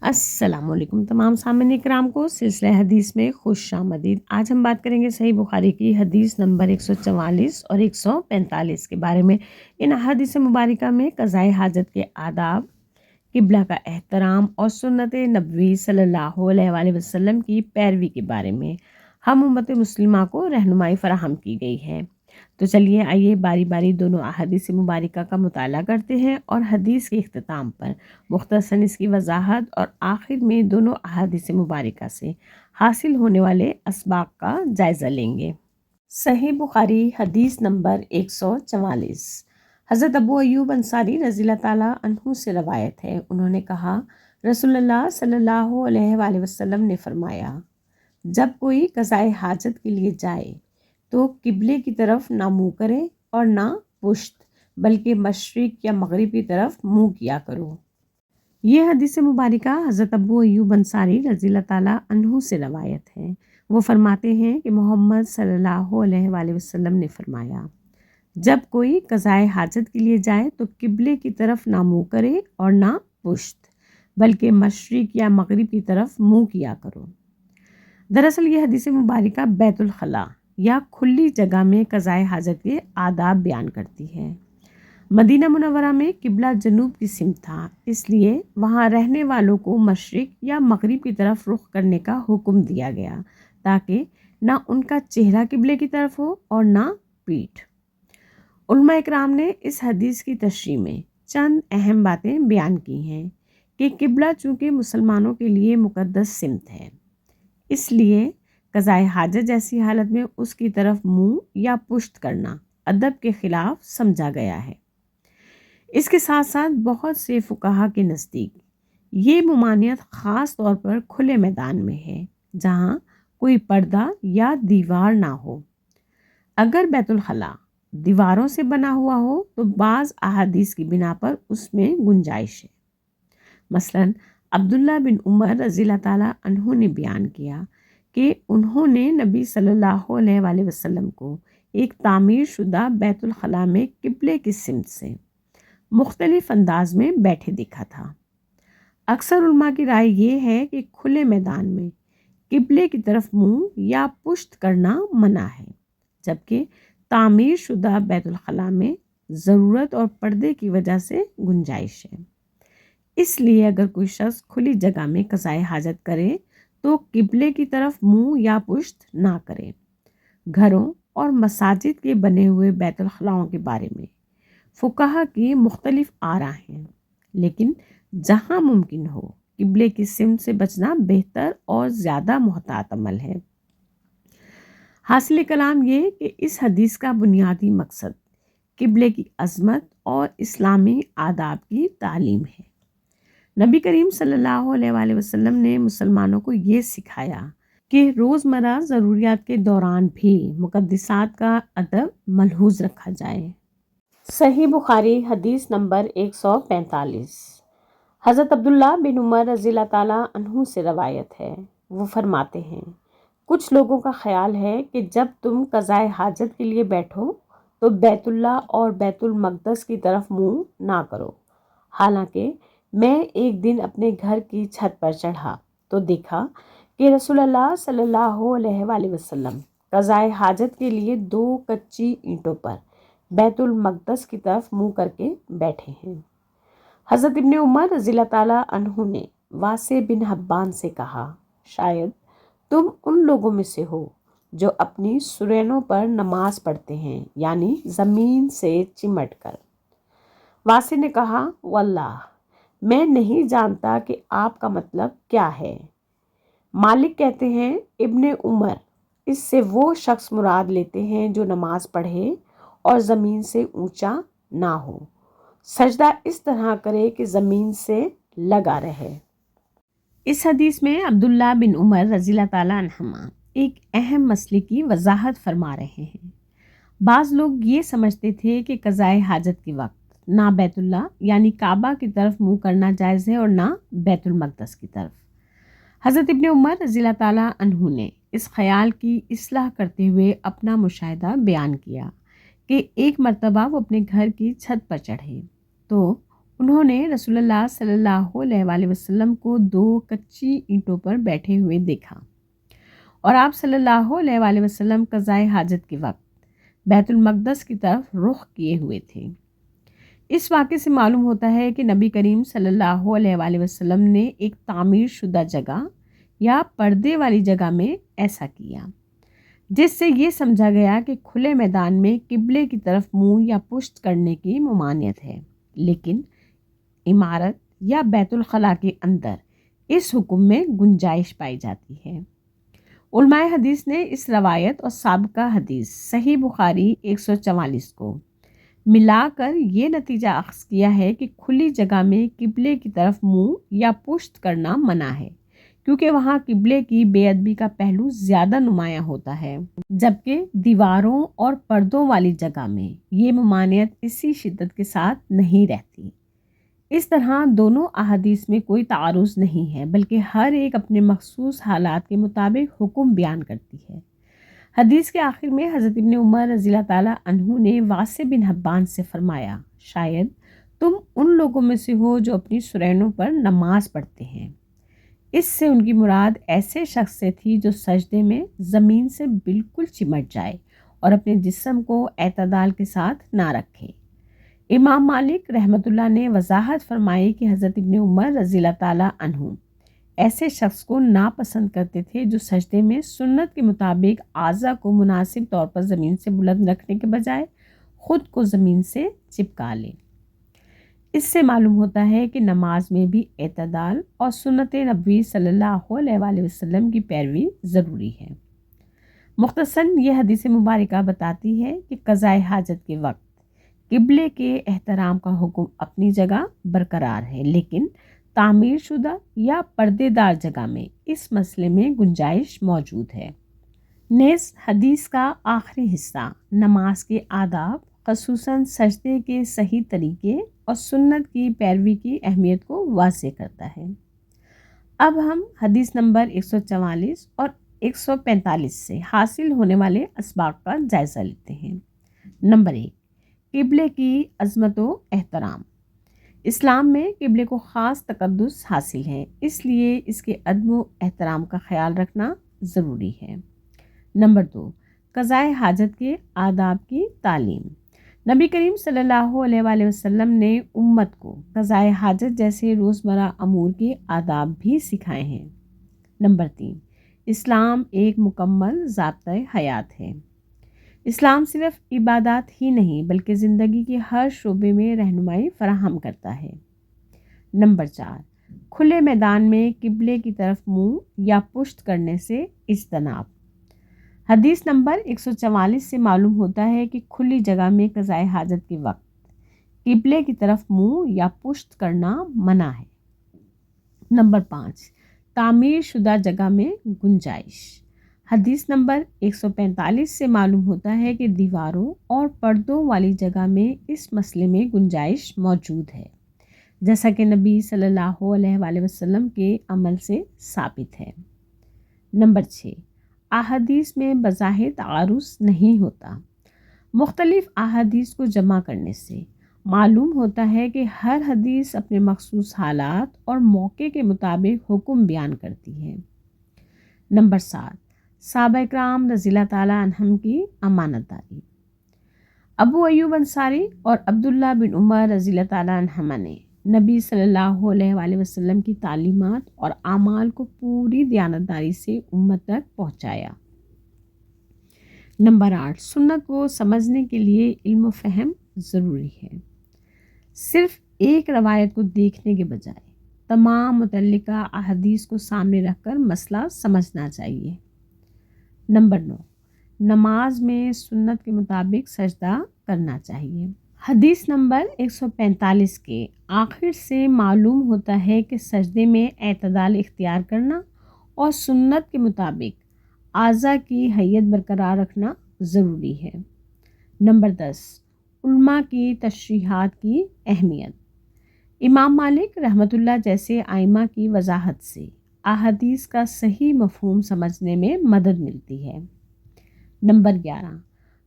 السلام علیکم تمام سامعین کرام کو سلسلہ حدیث میں خوش آمدید۔ آج ہم بات کریں گے صحیح بخاری کی حدیث نمبر 144 اور 145 کے بارے میں۔ ان احادیث مبارکہ میں قضاء حاجت کے آداب، قبلہ کا احترام اور سنت نبوی صلی اللہ علیہ وآلہ وسلم کی پیروی کے بارے میں ہم امت مسلمہ کو رہنمائی فراہم کی گئی ہے۔ تو چلیے آئیے باری باری دونوں احادیث مبارکہ کا مطالعہ کرتے ہیں اور حدیث کے اختتام پر مختصراً اس کی وضاحت اور آخر میں دونوں احادیث مبارکہ سے حاصل ہونے والے اسباق کا جائزہ لیں گے۔ صحیح بخاری حدیث نمبر 144۔ حضرت ابو ایوب انصاری رضی اللہ تعالیٰ عنہ سے روایت ہے، انہوں نے کہا رسول اللہ صلی اللہ علیہ وآلہ وسلم نے فرمایا، جب کوئی قضاء حاجت کے لیے جائے تو قبلے کی طرف نہ منہ کرے اور نہ پشت، بلکہ مشرق یا مغرب کی طرف منہ کیا کرو۔ یہ حدیث مبارکہ حضرت ابو ایوب انصاری رضی اللہ تعالیٰ عنہ سے روایت ہے۔ وہ فرماتے ہیں کہ محمد صلی اللہ علیہ وآلہ وسلم نے فرمایا، جب کوئی قضاء حاجت کے لیے جائے تو قبلے کی طرف نہ منہ کرے اور نہ پشت، بلکہ مشرق یا مغرب کی طرف منہ کیا کرو۔ دراصل یہ حدیث مبارکہ بیت الخلاء یا کھلی جگہ میں قضاء حاجت کے آداب بیان کرتی ہے۔ مدینہ منورہ میں قبلہ جنوب کی سمت تھا، اس لیے وہاں رہنے والوں کو مشرق یا مغرب کی طرف رخ کرنے کا حکم دیا گیا تاکہ نہ ان کا چہرہ قبلے کی طرف ہو اور نہ پیٹھ۔ علماء اکرام نے اس حدیث کی تشریح میں چند اہم باتیں بیان کی ہیں کہ قبلہ چونکہ مسلمانوں کے لیے مقدس سمت ہے، اس لیے قضاء حاجت جیسی حالت میں اس کی طرف منہ یا پشت کرنا ادب کے خلاف سمجھا گیا ہے۔ اس کے ساتھ ساتھ بہت سے فقہا کے نزدیک یہ ممانعت خاص طور پر کھلے میدان میں ہے جہاں کوئی پردہ یا دیوار نہ ہو۔ اگر بیت الخلاء دیواروں سے بنا ہوا ہو تو بعض احادیث کی بنا پر اس میں گنجائش ہے۔ مثلا عبداللہ بن عمر رضی اللہ تعالیٰ عنہ نے بیان کیا کہ انہوں نے نبی صلی اللہ علیہ وآلہ وسلم کو ایک تعمیر شدہ بیت الخلاء میں قبلے کی سمت سے مختلف انداز میں بیٹھے دیکھا تھا۔ اکثر علماء کی رائے یہ ہے کہ کھلے میدان میں قبلے کی طرف منہ یا پشت کرنا منع ہے، جبکہ تعمیر شدہ بیت الخلاء میں ضرورت اور پردے کی وجہ سے گنجائش ہے۔ اس لیے اگر کوئی شخص کھلی جگہ میں قضاء حاجت کرے تو قبلے کی طرف منہ یا پشت نہ کرے۔ گھروں اور مساجد کے بنے ہوئے بیت الخلاؤں کے بارے میں فقہا کی مختلف آراء ہیں، لیکن جہاں ممکن ہو قبلے کی سمت سے بچنا بہتر اور زیادہ محتاط عمل ہے۔ حاصل کلام یہ کہ اس حدیث کا بنیادی مقصد قبلے کی عظمت اور اسلامی آداب کی تعلیم ہے۔ نبی کریم صلی اللہ علیہ وآلہ وسلم نے مسلمانوں کو یہ سکھایا کہ روزمرہ ضروریات کے دوران بھی مقدسات کا ادب ملحوظ رکھا جائے۔ صحیح بخاری حدیث نمبر 145۔ حضرت عبداللہ بن عمر رضی اللہ تعالیٰ عنہ سے روایت ہے، وہ فرماتے ہیں، کچھ لوگوں کا خیال ہے کہ جب تم قضاء حاجت کے لیے بیٹھو تو بیت اللہ اور بیت المقدس کی طرف منہ نہ کرو۔ حالانکہ میں ایک دن اپنے گھر کی چھت پر چڑھا تو دیکھا کہ رسول اللہ صلی اللہ علیہ وآلہ وسلم قضاء حاجت کے لیے 2 کچی اینٹوں پر بیت المقدس کی طرف منہ کر کے بیٹھے ہیں۔ حضرت ابن عمر رضی اللہ تعالیٰ عنہ نے واسع بن حبان سے کہا، شاید تم ان لوگوں میں سے ہو جو اپنی سرینوں پر نماز پڑھتے ہیں، یعنی زمین سے چمٹ کر۔ واسع نے کہا، واللہ میں نہیں جانتا کہ آپ کا مطلب کیا ہے۔ مالک کہتے ہیں ابن عمر اس سے وہ شخص مراد لیتے ہیں جو نماز پڑھے اور زمین سے اونچا نہ ہو، سجدہ اس طرح کرے کہ زمین سے لگا رہے۔ اس حدیث میں عبداللہ بن عمر رضی اللہ تعالیٰ عنہما ایک اہم مسئلے کی وضاحت فرما رہے ہیں۔ بعض لوگ یہ سمجھتے تھے کہ قضاء حاجت کے وقت نہ بیت اللہ یعنی کعبہ کی طرف منہ کرنا جائز ہے اور نہ بیت المقدس کی طرف۔ حضرت ابن عمر رضی اللہ تعالیٰ عنہ نے اس خیال کی اصلاح کرتے ہوئے اپنا مشاہدہ بیان کیا کہ ایک مرتبہ وہ اپنے گھر کی چھت پر چڑھے تو انہوں نے رسول اللہ صلی اللہ علیہ وسلم کو 2 کچی اینٹوں پر بیٹھے ہوئے دیکھا اور آپ صلی اللہ علیہ وسلم قضائے حاجت کے وقت بیت المقدس کی طرف رخ کیے ہوئے تھے۔ اس واقعے سے معلوم ہوتا ہے کہ نبی کریم صلی اللہ علیہ وسلم نے ایک تعمیر شدہ جگہ یا پردے والی جگہ میں ایسا کیا، جس سے یہ سمجھا گیا کہ کھلے میدان میں قبلے کی طرف منہ یا پشت کرنے کی ممانعت ہے، لیکن عمارت یا بیت الخلاء کے اندر اس حکم میں گنجائش پائی جاتی ہے۔ علماء حدیث نے اس روایت اور سابقہ حدیث صحیح بخاری 144 کو ملا کر یہ نتیجہ اخذ کیا ہے کہ کھلی جگہ میں قبلے کی طرف منہ یا پشت کرنا منع ہے، کیونکہ وہاں قبلے کی بے ادبی کا پہلو زیادہ نمایاں ہوتا ہے، جبکہ دیواروں اور پردوں والی جگہ میں یہ ممانعت اسی شدت کے ساتھ نہیں رہتی۔ اس طرح دونوں احادیث میں کوئی تعارض نہیں ہے، بلکہ ہر ایک اپنے مخصوص حالات کے مطابق حکم بیان کرتی ہے۔ حدیث کے آخر میں حضرت ابن عمر رضی اللہ تعالیٰ عنہ نے واسع بن حبان سے فرمایا، شاید تم ان لوگوں میں سے ہو جو اپنی سرینوں پر نماز پڑھتے ہیں۔ اس سے ان کی مراد ایسے شخص سے تھی جو سجدے میں زمین سے بالکل چمٹ جائے اور اپنے جسم کو اعتدال کے ساتھ نہ رکھے۔ امام مالک رحمۃ اللہ نے وضاحت فرمائی کہ حضرت ابن عمر رضی اللہ تعالیٰ عنہ ایسے شخص کو ناپسند کرتے تھے جو سجدے میں سنت کے مطابق اعضاء کو مناسب طور پر زمین سے بلند رکھنے کے بجائے خود کو زمین سے چپکا لے۔ اس سے معلوم ہوتا ہے کہ نماز میں بھی اعتدال اور سنت نبوی صلی اللہ علیہ وسلم کی پیروی ضروری ہے۔ مختصراً یہ حدیث مبارکہ بتاتی ہے کہ قضائے حاجت کے وقت قبلے کے احترام کا حکم اپنی جگہ برقرار ہے، لیکن تعمیر شدہ یا پردے دار جگہ میں اس مسئلے میں گنجائش موجود ہے۔ نیز حدیث کا آخری حصہ نماز کے آداب، خصوصاً سجدے کے صحیح طریقے اور سنت کی پیروی کی اہمیت کو واضح کرتا ہے۔ اب ہم حدیث نمبر 144 اور 145 سے حاصل ہونے والے اسباق کا جائزہ لیتے ہیں۔ نمبر 1، قبلے کی عظمت و احترام۔ اسلام میں قبلے کو خاص تقدس حاصل ہے، اس لیے اس کے ادب و احترام کا خیال رکھنا ضروری ہے۔ نمبر 2، قضائے حاجت کے آداب کی تعلیم۔ نبی کریم صلی اللہ علیہ وسلم نے امت کو قضائے حاجت جیسے روزمرہ امور کے آداب بھی سکھائے ہیں۔ نمبر 3، اسلام ایک مکمل ضابطۂ حیات ہے۔ اسلام صرف عبادات ہی نہیں بلکہ زندگی کے ہر شعبے میں رہنمائی فراہم کرتا ہے۔ نمبر 4، کھلے میدان میں قبلے کی طرف منہ یا پشت کرنے سے اجتناب۔ حدیث نمبر 144 سے معلوم ہوتا ہے کہ کھلی جگہ میں قضائے حاجت کے وقت قبلے کی طرف منہ یا پشت کرنا منع ہے۔ نمبر 5، تعمیر شدہ جگہ میں گنجائش۔ حدیث نمبر 145 سے معلوم ہوتا ہے کہ دیواروں اور پردوں والی جگہ میں اس مسئلے میں گنجائش موجود ہے، جیسا کہ نبی صلی اللہ علیہ وسلم کے عمل سے ثابت ہے۔ نمبر 6، احادیث میں بظاہر تعارض نہیں ہوتا۔ مختلف احادیث کو جمع کرنے سے معلوم ہوتا ہے کہ ہر حدیث اپنے مخصوص حالات اور موقع کے مطابق حکم بیان کرتی ہے۔ نمبر 7، صحابہ اکرام رضی اللہ تعالیٰ عنہم کی امانت داری۔ ابو ایوب انصاری اور عبداللہ بن عمر رضی اللہ تعالیٰ عنہما نے نبی صلی اللہ علیہ وسلم کی تعلیمات اور اعمال کو پوری دیانتداری سے امت تک پہنچایا۔ نمبر 8، سنت کو سمجھنے کے لیے علم و فہم ضروری ہے۔ صرف ایک روایت کو دیکھنے کے بجائے تمام متعلقہ احادیث کو سامنے رکھ کر مسئلہ سمجھنا چاہیے۔ نمبر 9، نماز میں سنت کے مطابق سجدہ کرنا چاہیے۔ حدیث نمبر 145 کے آخر سے معلوم ہوتا ہے کہ سجدے میں اعتدال اختیار کرنا اور سنت کے مطابق اعضاء کی حیت برقرار رکھنا ضروری ہے۔ نمبر 10، علماء کی تشریحات کی اہمیت۔ امام مالک رحمۃ اللہ جیسے ائمہ کی وضاحت سے احادیث کا صحیح مفہوم سمجھنے میں مدد ملتی ہے۔ نمبر 11،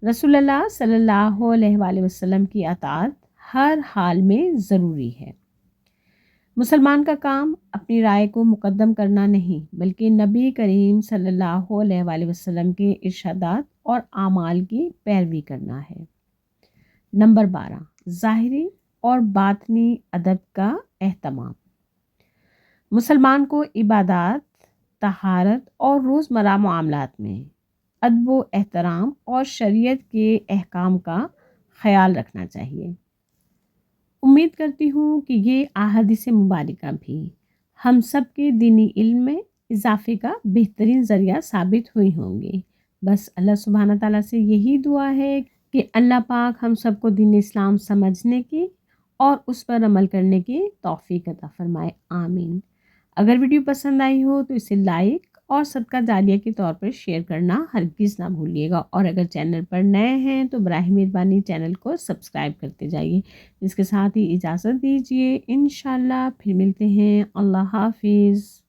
رسول اللہ صلی اللہ علیہ وسلم کی اطاعت ہر حال میں ضروری ہے۔ مسلمان کا کام اپنی رائے کو مقدم کرنا نہیں بلکہ نبی کریم صلی اللہ علیہ وآلہ وسلم کے ارشادات اور اعمال کی پیروی کرنا ہے۔ نمبر 12، ظاہری اور باطنی ادب کا اہتمام۔ مسلمان کو عبادات، طہارت اور روزمرہ معاملات میں ادب و احترام اور شریعت کے احکام کا خیال رکھنا چاہیے۔ امید کرتی ہوں کہ یہ احادیث مبارکہ بھی ہم سب کے دینی علم میں اضافے کا بہترین ذریعہ ثابت ہوئی ہوں گی۔ بس اللہ سبحانہ تعالیٰ سے یہی دعا ہے کہ اللہ پاک ہم سب کو دین اسلام سمجھنے کی اور اس پر عمل کرنے کی توفیق عطا فرمائے، آمین۔ اگر ویڈیو پسند آئی ہو تو اسے لائک اور صدقہ جاریہ کے طور پر شیئر کرنا ہرگز نہ بھولیے گا، اور اگر چینل پر نئے ہیں تو براہ مہربانی چینل کو سبسکرائب کرتے جائیے۔ اس کے ساتھ ہی اجازت دیجیے، انشاءاللہ پھر ملتے ہیں۔ اللہ حافظ۔